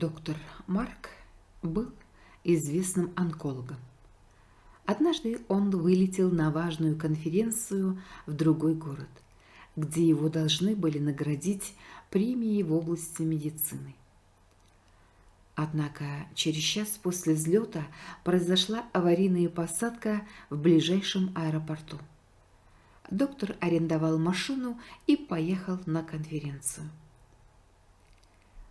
Доктор Марк был известным онкологом. Однажды он вылетел на важную конференцию в другой город, где его должны были наградить премией в области медицины. Однако через час после взлета произошла аварийная посадка в ближайшем аэропорту. Доктор арендовал машину и поехал на конференцию.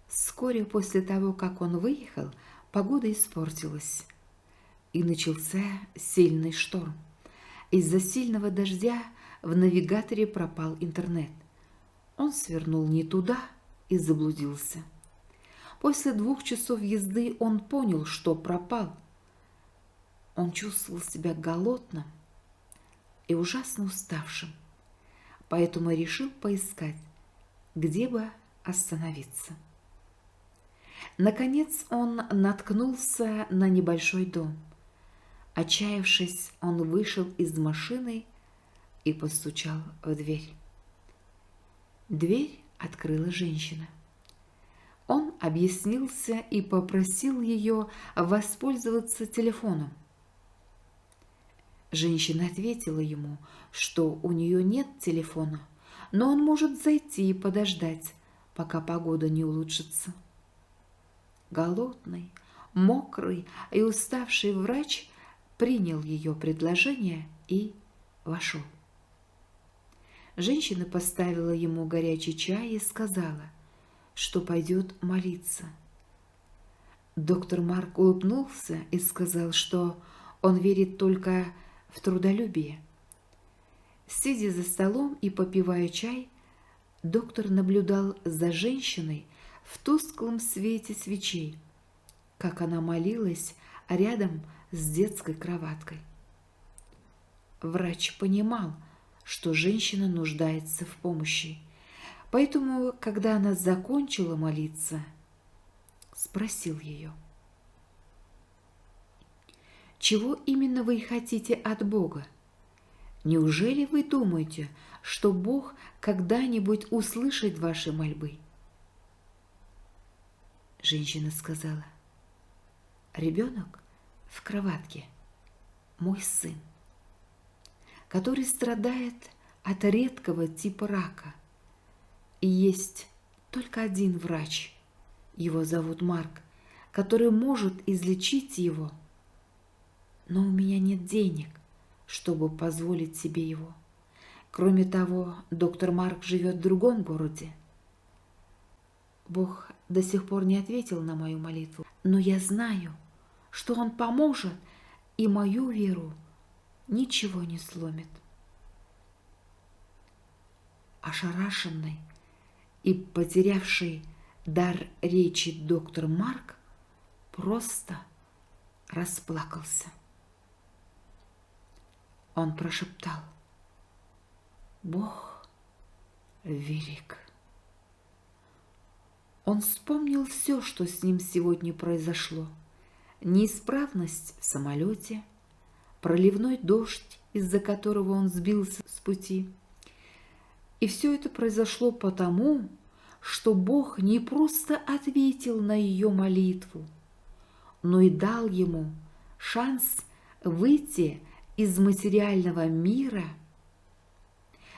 Вскоре после того, как он выехал, погода испортилась, и начался сильный шторм. Из-за сильного дождя в навигаторе пропал интернет. Он свернул не туда и заблудился. После 2 часов езды он понял, что пропал. Он чувствовал себя голодным и ужасно уставшим, поэтому решил поискать, где бы остановиться. Наконец он наткнулся на небольшой дом. Отчаявшись, он вышел из машины и постучал в дверь. Дверь открыла женщина. Он объяснился и попросил ее воспользоваться телефоном. Женщина ответила ему, что у нее нет телефона, но он может зайти и подождать, пока погода не улучшится. Голодный, мокрый и уставший врач принял ее предложение и вошел. Женщина поставила ему горячий чай и сказала, что пойдет молиться. Доктор Марк улыбнулся и сказал, что он верит только в трудолюбие. Сидя за столом и попивая чай, доктор наблюдал за женщиной в тусклом свете свечей, как она молилась рядом с детской кроваткой. Врач понимал, что женщина нуждается в помощи, поэтому, когда она закончила молиться, спросил ее: «Чего именно вы хотите от Бога? Неужели вы думаете, что Бог когда-нибудь услышит ваши мольбы?» Женщина сказала: «Ребенок в кроватке, мой сын, который страдает от редкого типа рака. И есть только один врач, его зовут Марк, который может излечить его. Но у меня нет денег, чтобы позволить себе его. Кроме того, доктор Марк живет в другом городе. Бог до сих пор не ответил на мою молитву, но я знаю, что Он поможет, и мою веру ничего не сломит». Ошарашенный и потерявший дар речи доктор Марк просто расплакался. Он прошептал: «Бог велик». Он вспомнил все, что с ним сегодня произошло. Неисправность в самолете, проливной дождь, из-за которого он сбился с пути. И все это произошло потому, что Бог не просто ответил на ее молитву, но и дал ему шанс выйти из материального мира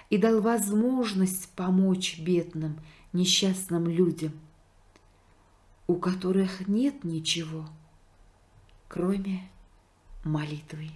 и дал возможность помочь бедным, несчастным людям, у которых нет ничего, кроме молитвы.